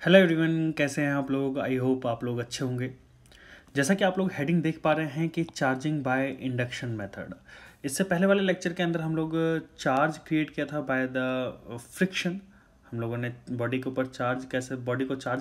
Hello everyone, कैसे हैं आप लोग। आई होप आप लोग अच्छे होंगे। जैसा कि आप लोग हेडिंग देख पा रहे हैं कि चार्जिंग बाय इंडक्शन मेथड। इससे पहले वाले लेक्चर के अंदर हम लोग चार्ज क्रिएट किया था बाय द फ्रिक्शन। हम लोगों ने बॉडी को चार्ज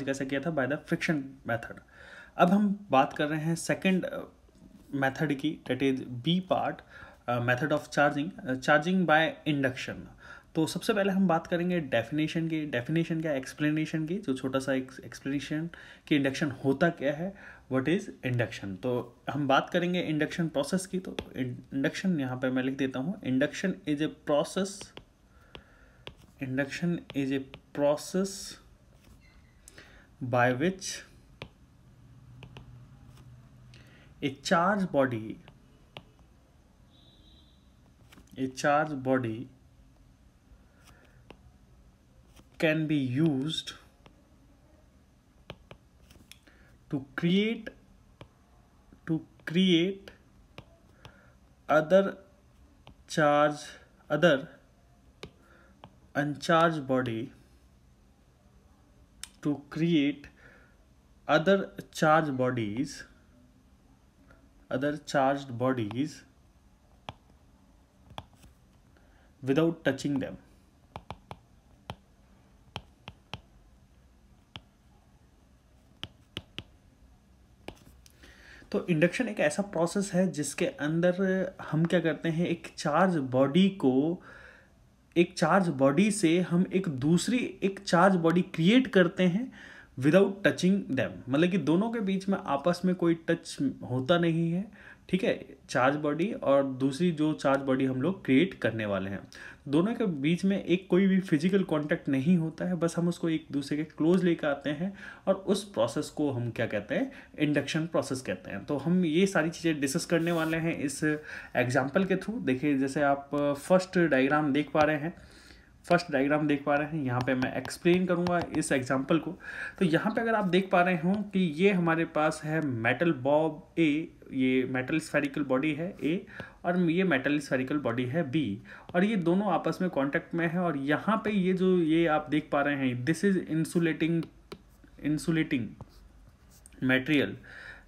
कैसे किया था बाय द फ्रिक्शन मेथड। अब हम बात कर रहे हैं सेकंड मेथड की, that is B part, method of charging by induction. तो सबसे पहले हम बात करेंगे डेफिनेशन क्या, एक्सप्लेनेशन की, जो छोटा सा एक्सप्लेनेशन कि इंडक्शन होता क्या है, व्हाट इज इंडक्शन। तो हम बात करेंगे इंडक्शन प्रोसेस की। तो इंडक्शन यहाँ पे मैं लिख देता हूँ, induction is a process by which a charge body can be used to create other uncharged body, to create other charged bodies without touching them. तो इंडक्शन एक ऐसा प्रोसेस है जिसके अंदर हम क्या करते हैं, एक चार्ज बॉडी से हम एक चार्ज बॉडी क्रिएट करते हैं विदाउट टचिंग देम। मतलब कि दोनों के बीच में आपस में कोई टच होता नहीं है, ठीक है। चार्ज बॉडी और दूसरी जो चार्ज बॉडी हम लोग क्रिएट करने वाले हैं, दोनों के बीच में एक कोई भी फिजिकल कांटेक्ट नहीं होता है। बस हम उसको एक दूसरे के क्लोज लेकर आते हैं और उस प्रोसेस को हम क्या कहते हैं, इंडक्शन प्रोसेस कहते हैं। तो हम ये सारी चीज़ें डिस्कस करने वाले हैं इस एग्जाम्पल के थ्रू। देखिए, जैसे आप फर्स्ट डायग्राम देख पा रहे हैं, यहाँ पे मैं एक्सप्लेन करूँगा इस एग्जांपल को। तो यहाँ पे अगर आप देख पा रहे हो कि ये हमारे पास है मेटल बॉब ए, ये मेटल स्फेरिकल बॉडी है ए, और ये मेटल स्फेरिकल बॉडी है बी, और ये दोनों आपस में कांटेक्ट में है। और यहाँ पे ये आप देख पा रहे हैं, दिस इज इंसुलेटिंग मटेरियल,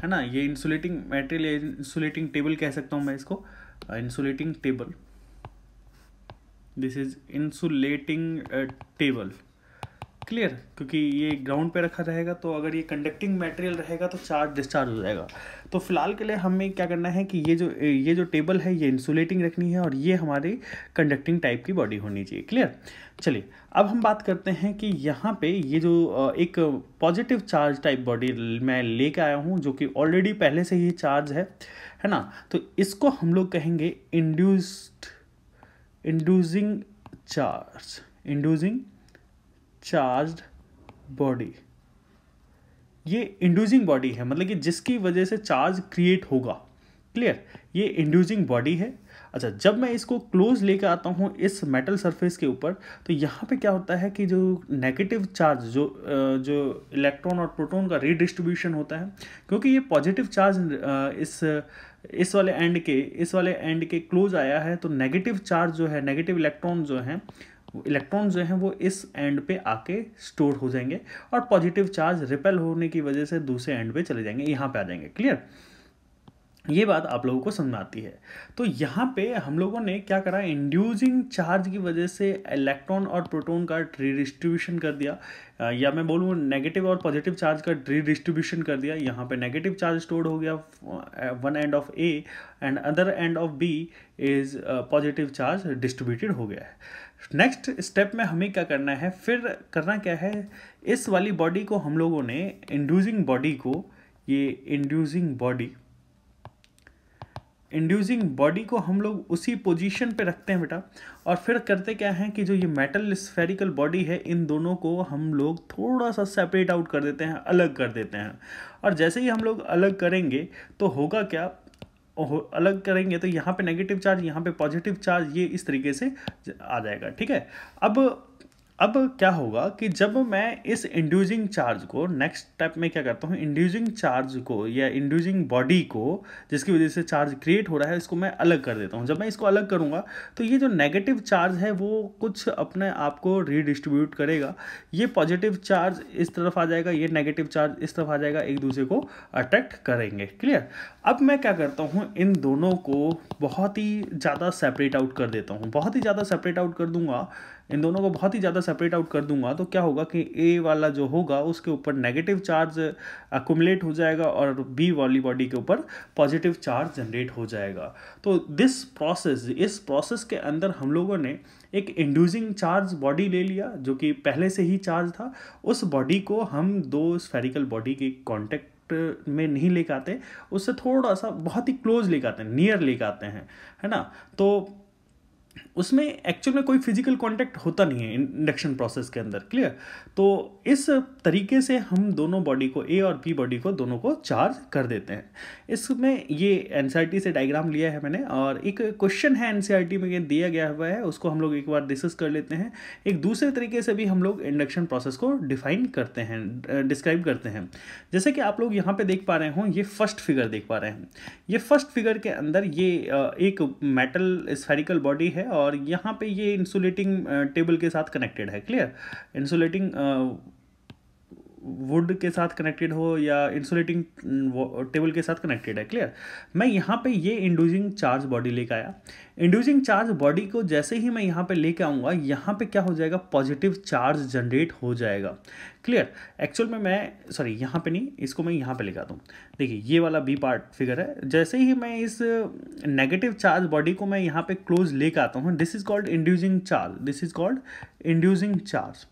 है ना। ये इंसुलेटिंग मटेरियल, इंसुलेटिंग टेबल कह सकता हूँ मैं इसको, insulating table. This is insulating table, clear. क्योंकि ये ग्राउंड पे रखा रहेगा तो अगर ये कंडक्टिंग मटेरियल रहेगा तो चार्ज डिस्चार्ज हो जाएगा। तो फिलहाल के लिए हमें क्या करना है कि ये जो टेबल है ये इंसुलेटिंग रखनी है और ये हमारी कंडक्टिंग टाइप की बॉडी होनी चाहिए, क्लियर। चलिए, अब हम बात करते हैं कि यहाँ पे ये जो एक पॉजिटिव चार्ज टाइप बॉडी मैं लेके आया हूँ, जो कि ऑलरेडी पहले से ही चार्ज है ना। तो इसको हम लोग कहेंगे इंड्यूसिंग चार्ज्ड बॉडी। ये इंड्यूसिंग बॉडी है, मतलब कि जिसकी वजह से चार्ज क्रिएट होगा, क्लियर। ये इंड्यूसिंग बॉडी है। अच्छा, जब मैं इसको क्लोज लेकर आता हूँ इस मेटल सरफेस के ऊपर, तो यहाँ पे क्या होता है कि जो नेगेटिव चार्ज, जो इलेक्ट्रॉन और प्रोटॉन का रीडिस्ट्रीब्यूशन होता है, क्योंकि ये पॉजिटिव चार्ज इस वाले एंड के क्लोज आया है, तो नेगेटिव चार्ज जो है, नेगेटिव इलेक्ट्रॉन जो हैं वो इस एंड पे आके स्टोर हो जाएंगे, और पॉजिटिव चार्ज रिपेल होने की वजह से दूसरे एंड पे चले जाएंगे, यहाँ पे आ जाएंगे, क्लियर। ये बात आप लोगों को समझ में आती है। तो यहाँ पे हम लोगों ने क्या करा, इंड्यूसिंग चार्ज की वजह से इलेक्ट्रॉन और प्रोटॉन का रीडिस्ट्रीब्यूशन कर दिया, या मैं बोलूँ नेगेटिव और पॉजिटिव चार्ज का रीडिस्ट्रीब्यूशन कर दिया। यहाँ पे नेगेटिव चार्ज स्टोर हो गया one end of A, and other end of B is positive charge distributed हो गया है। नेक्स्ट स्टेप में हमें क्या करना है, फिर करना क्या है, इस वाली बॉडी को हम लोगों ने इंड्यूसिंग बॉडी को हम लोग उसी पोजीशन पे रखते हैं बेटा। और फिर करते क्या है कि जो ये मेटल स्फेरिकल बॉडी है, इन दोनों को हम लोग थोड़ा सा सेपरेट आउट कर देते हैं, अलग कर देते हैं। और जैसे ही हम लोग अलग करेंगे तो होगा क्या, अलग करेंगे तो यहाँ पे नेगेटिव चार्ज, यहाँ पे पॉजिटिव चार्ज, ये इस तरीके से आ जाएगा, ठीक है। अब क्या होगा कि जब मैं इस इंड्यूसिंग चार्ज को नेक्स्ट स्टेप में क्या करता हूँ, इंड्यूसिंग चार्ज को या इंड्यूसिंग बॉडी को जिसकी वजह से चार्ज क्रिएट हो रहा है इसको मैं अलग कर देता हूँ। जब मैं इसको अलग करूँगा तो ये जो नेगेटिव चार्ज है वो कुछ अपने आप को रीडिस्ट्रीब्यूट करेगा, ये पॉजिटिव चार्ज इस तरफ आ जाएगा, ये नेगेटिव चार्ज इस तरफ आ जाएगा, एक दूसरे को अट्रैक्ट करेंगे। क्लियर। अब मैं क्या करता हूँ, इन दोनों को बहुत ही ज़्यादा सेपरेट आउट कर देता हूँ, बहुत ही ज़्यादा सेपरेट आउट कर दूंगा, इन दोनों को बहुत ही ज़्यादा सेपरेट आउट कर दूंगा तो क्या होगा कि ए वाला जो होगा उसके ऊपर नेगेटिव चार्ज अकुमुलेट हो जाएगा और बी वाली बॉडी के ऊपर पॉजिटिव चार्ज जनरेट हो जाएगा। तो इस प्रोसेस के अंदर हम लोगों ने एक इंड्यूसिंग चार्ज बॉडी ले लिया जो कि पहले से ही चार्ज था, उस बॉडी को हम दो स्फेरिकल बॉडी के कॉन्टेक्ट में नहीं लेके आते, उससे थोड़ा सा बहुत ही क्लोज लेके आते हैं, नियर लेके आते हैं, है ना। तो उसमें एक्चुअल में कोई फिजिकल कांटेक्ट होता नहीं है इंडक्शन प्रोसेस के अंदर। क्लियर। तो इस तरीके से हम दोनों बॉडी को, ए और बी बॉडी को, दोनों को चार्ज कर देते हैं। इसमें ये एनसीईआरटी से डायग्राम लिया है मैंने और एक क्वेश्चन है एनसीईआरटी में ये दिया गया हुआ है, उसको हम लोग एक बार डिस्कस कर लेते हैं। एक दूसरे तरीके से भी हम लोग इंडक्शन प्रोसेस को डिफाइन करते हैं, डिस्क्राइब करते हैं। जैसे कि आप लोग यहाँ पे देख पा रहे हो, ये फर्स्ट फिगर देख पा रहे हैं। ये फर्स्ट फिगर के अंदर ये एक मेटल स्फेरिकल बॉडी है और यहाँ पे ये इंसुलेटिंग टेबल के साथ कनेक्टेड है। क्लियर। इंसुलेटिंग वुड के साथ कनेक्टेड हो या इंसुलेटिंग टेबल के साथ कनेक्टेड है। क्लियर। मैं यहाँ पे ये इंड्यूसिंग चार्ज बॉडी लेकर आया। इंड्यूसिंग चार्ज बॉडी को जैसे ही मैं यहाँ पे लेके आऊँगा, यहाँ पे क्या हो जाएगा, पॉजिटिव चार्ज जनरेट हो जाएगा। क्लियर। एक्चुअल में मैं यहाँ पे नहीं, इसको मैं यहाँ पे लेके आता हूँ। देखिए ये वाला बी पार्ट फिगर है, जैसे ही मैं इस नेगेटिव चार्ज बॉडी को मैं यहाँ पे क्लोज लेके आता हूँ, this is called inducing charge, this is called inducing charge,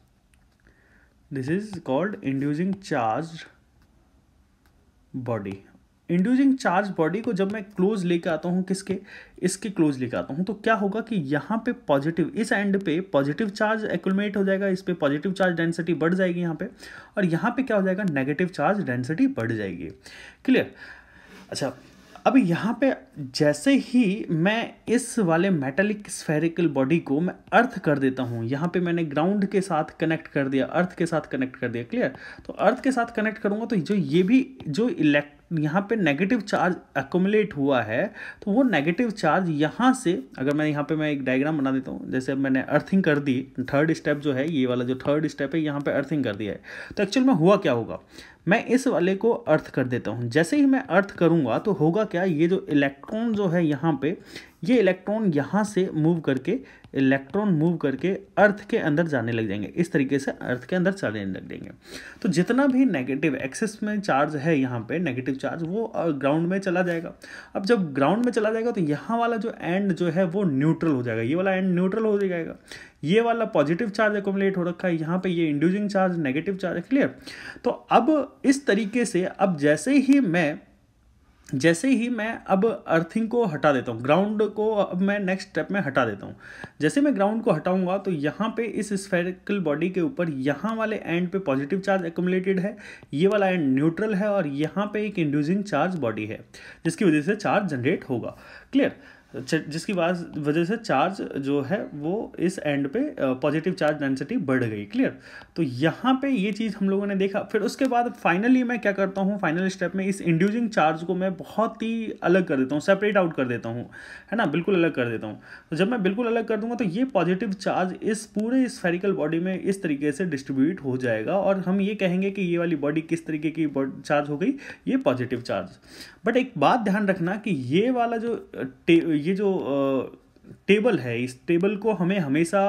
this is called inducing charge body. Inducing charge body को जब मैं क्लोज लेके आता हूँ, किसके, इसके क्लोज लेके आता हूँ, तो क्या होगा कि यहाँ पे पॉजिटिव, इस एंड पे पॉजिटिव चार्ज एक्यूमुलेट हो जाएगा, इस पे पॉजिटिव चार्ज डेंसिटी बढ़ जाएगी यहाँ पे, और यहाँ पे क्या हो जाएगा, नेगेटिव चार्ज डेंसिटी बढ़ जाएगी। क्लियर। अच्छा, अब यहाँ पे जैसे ही मैं इस वाले मेटालिक स्फेरिकल बॉडी को मैं अर्थ कर देता हूँ, यहाँ पे मैंने ग्राउंड के साथ कनेक्ट कर दिया, अर्थ के साथ कनेक्ट कर दिया। क्लियर। तो अर्थ के साथ कनेक्ट करूँगा तो जो ये भी जो यहाँ पे नेगेटिव चार्ज एक्यूमुलेट हुआ है, तो वो नेगेटिव चार्ज यहाँ से, अगर मैं यहाँ पे मैं एक डायग्राम बना देता हूँ, जैसे मैंने अर्थिंग कर दी, थर्ड स्टेप जो है, ये वाला जो थर्ड स्टेप है, यहाँ पे अर्थिंग कर दिया है, तो एक्चुअल में हुआ क्या होगा, मैं इस वाले को अर्थ कर देता हूँ। जैसे ही मैं अर्थ करूँगा तो होगा क्या, ये जो इलेक्ट्रॉन जो है यहाँ पे, ये इलेक्ट्रॉन यहाँ से मूव करके, इलेक्ट्रॉन मूव करके अर्थ के अंदर जाने लग जाएंगे, इस तरीके से अर्थ के अंदर चलने लग जाएंगे। तो जितना भी नेगेटिव एक्सेस में चार्ज है यहाँ पे, नेगेटिव चार्ज, वो ग्राउंड में चला जाएगा। अब जब ग्राउंड में चला जाएगा तो यहाँ वाला जो एंड जो है वो न्यूट्रल हो जाएगा, ये वाला एंड न्यूट्रल हो जाएगा, ये वाला पॉजिटिव चार्ज एक्यूमुलेट हो रखा है, यहाँ पे ये इंड्यूसिंग चार्ज नेगेटिव चार्ज है। क्लियर। तो अब इस तरीके से, अब जैसे ही मैं अब अर्थिंग को हटा देता हूँ, ग्राउंड को अब मैं नेक्स्ट स्टेप में हटा देता हूँ। जैसे मैं ग्राउंड को हटाऊंगा तो यहाँ पे इस स्फेरिकल बॉडी के ऊपर यहाँ वाले एंड पे पॉजिटिव चार्ज एक्यूमुलेटेड है, ये वाला एंड न्यूट्रल है, और यहाँ पे एक इंड्यूसिंग चार्ज बॉडी है जिसकी वजह से चार्ज जनरेट होगा। क्लियर। जिसकी वजह से चार्ज जो है वो इस एंड पे पॉजिटिव चार्ज डेंसिटी बढ़ गई। क्लियर। तो यहाँ पे ये चीज़ हम लोगों ने देखा। फिर उसके बाद फाइनली मैं क्या करता हूँ, फाइनल स्टेप में इस इंड्यूसिंग चार्ज को मैं बहुत ही अलग कर देता हूँ, सेपरेट आउट कर देता हूँ, है ना, बिल्कुल अलग कर देता हूँ। तो जब मैं बिल्कुल अलग कर दूंगा तो ये पॉजिटिव चार्ज इस पूरे स्फेरिकल बॉडी में इस तरीके से डिस्ट्रीब्यूट हो जाएगा, और हम ये कहेंगे कि ये वाली बॉडी किस तरीके की चार्ज हो गई, ये पॉजिटिव चार्ज। बट एक बात ध्यान रखना कि ये वाला जो टेबल है, इस टेबल को हमें हमेशा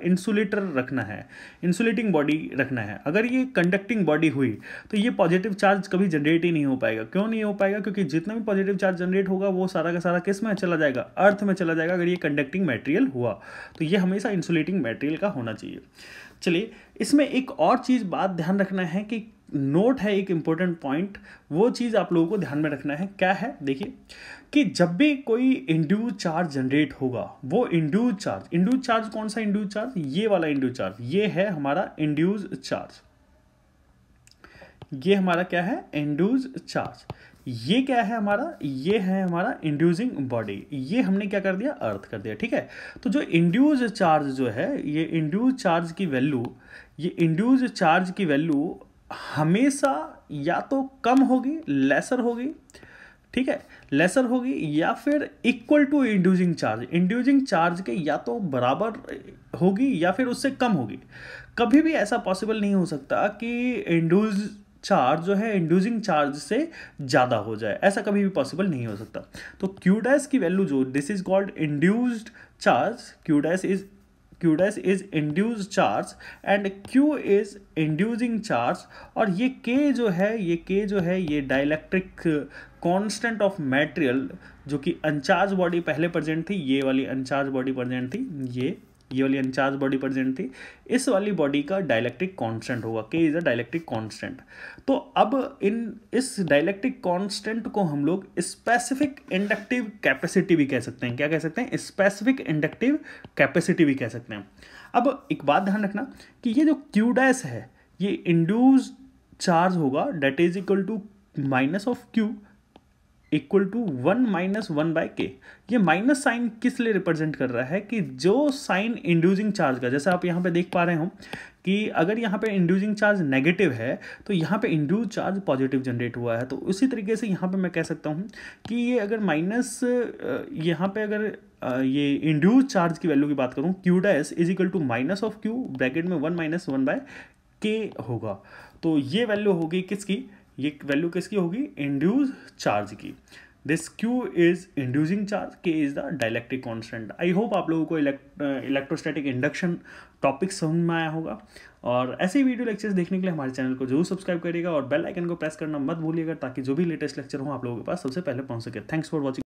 इंसुलेटर रखना है, इंसुलेटिंग बॉडी रखना है। अगर ये कंडक्टिंग बॉडी हुई तो ये पॉजिटिव चार्ज कभी जनरेट ही नहीं हो पाएगा। क्यों नहीं हो पाएगा? क्योंकि जितना भी पॉजिटिव चार्ज जनरेट होगा वो सारा का सारा किस में चला जाएगा, अर्थ में चला जाएगा। अगर ये कंडक्टिंग मटेरियल हुआ तो ये हमेशा इंसुलेटिंग मटेरियल का होना चाहिए। चलिए, इसमें एक और चीज़ बात ध्यान रखना है कि नोट है एक इंपॉर्टेंट पॉइंट, वो चीज़ आप लोगों को ध्यान में रखना है। क्या है? देखिए कि जब भी कोई इंड्यूस चार्ज जनरेट होगा, वो इंड्यूस चार्ज कौन सा इंड्यूस चार्ज? ये वाला इंड्यूस चार्ज, ये है हमारा इंड्यूस चार्ज। ये हमारा क्या है? Induce charge. ये क्या है हमारा, ये है हमारा इंड्यूसिंग बॉडी, ये हमने क्या कर दिया, अर्थ कर दिया, ठीक है। तो जो इंड्यूस चार्ज जो है, ये इंड्यूस चार्ज की वैल्यू, ये इंड्यूस चार्ज की वैल्यू हमेशा या तो कम होगी, लेसर होगी, ठीक है, लेसर होगी, या फिर इक्वल टू इंड्यूसिंग चार्ज के या तो बराबर होगी या फिर उससे कम होगी। कभी भी ऐसा पॉसिबल नहीं हो सकता कि इंड्यूस चार्ज जो है इंड्यूसिंग चार्ज से ज़्यादा हो जाए, ऐसा कभी भी पॉसिबल नहीं हो सकता। तो क्यू डैश की वैल्यू जो, this is called induced charge, Q dash is induced charge and Q is inducing charge. और ये के जो है, ये डाइलेक्ट्रिक कांस्टेंट ऑफ मटेरियल जो कि अनचार्ज बॉडी पहले प्रेजेंट थी, ये वाली अनचार्ज बॉडी प्रेजेंट थी, ये वाली अनचार्ज बॉडी प्रेजेंट थी, इस वाली बॉडी का डाइलेक्ट्रिक कांस्टेंट होगा, के इज अ डाइलेक्ट्रिक कांस्टेंट। तो अब इस डाइलेक्ट्रिक कांस्टेंट को हम लोग स्पेसिफिक इंडक्टिव कैपेसिटी भी कह सकते हैं। क्या कह सकते हैं, स्पेसिफिक इंडक्टिव कैपेसिटी भी कह सकते हैं। अब एक बात ध्यान रखना कि ये जो क्यू डैश है, ये इंड्यूस चार्ज होगा, that is equal to minus of Q equal to 1-1/k। ये माइनस साइन किस लिए रिप्रेजेंट कर रहा है कि जो साइन इंड्यूसिंग चार्ज का, जैसे आप यहाँ पे देख पा रहे हो कि अगर यहाँ पे इंड्यूसिंग चार्ज नेगेटिव है तो यहाँ पे इंड्यूस चार्ज पॉजिटिव जनरेट हुआ है। तो उसी तरीके से यहाँ पे मैं कह सकता हूँ कि ये अगर माइनस, यहाँ पे अगर ये इंड्यूस चार्ज की वैल्यू की बात करूँ, Q dash is equal to minus of Q bracket में 1-1/k होगा। तो ये वैल्यू होगी किसकी, ये वैल्यू किसकी होगी, इंड्यूस चार्ज की। This Q is inducing charge, K is the dielectric constant. I hope आप लोगों को इलेक्ट्रोस्टैटिक इंडक्शन टॉपिक समझ में आया होगा। और ऐसे ही वीडियो लेक्चर्स देखने के लिए हमारे चैनल को जरूर सब्सक्राइब करिएगा और बेल आइकन को प्रेस करना मत भूलिएगा, ताकि जो भी लेटेस्ट लेक्चर हो आप लोगों के पास सबसे पहले पहुंच सके। Thanks for watching.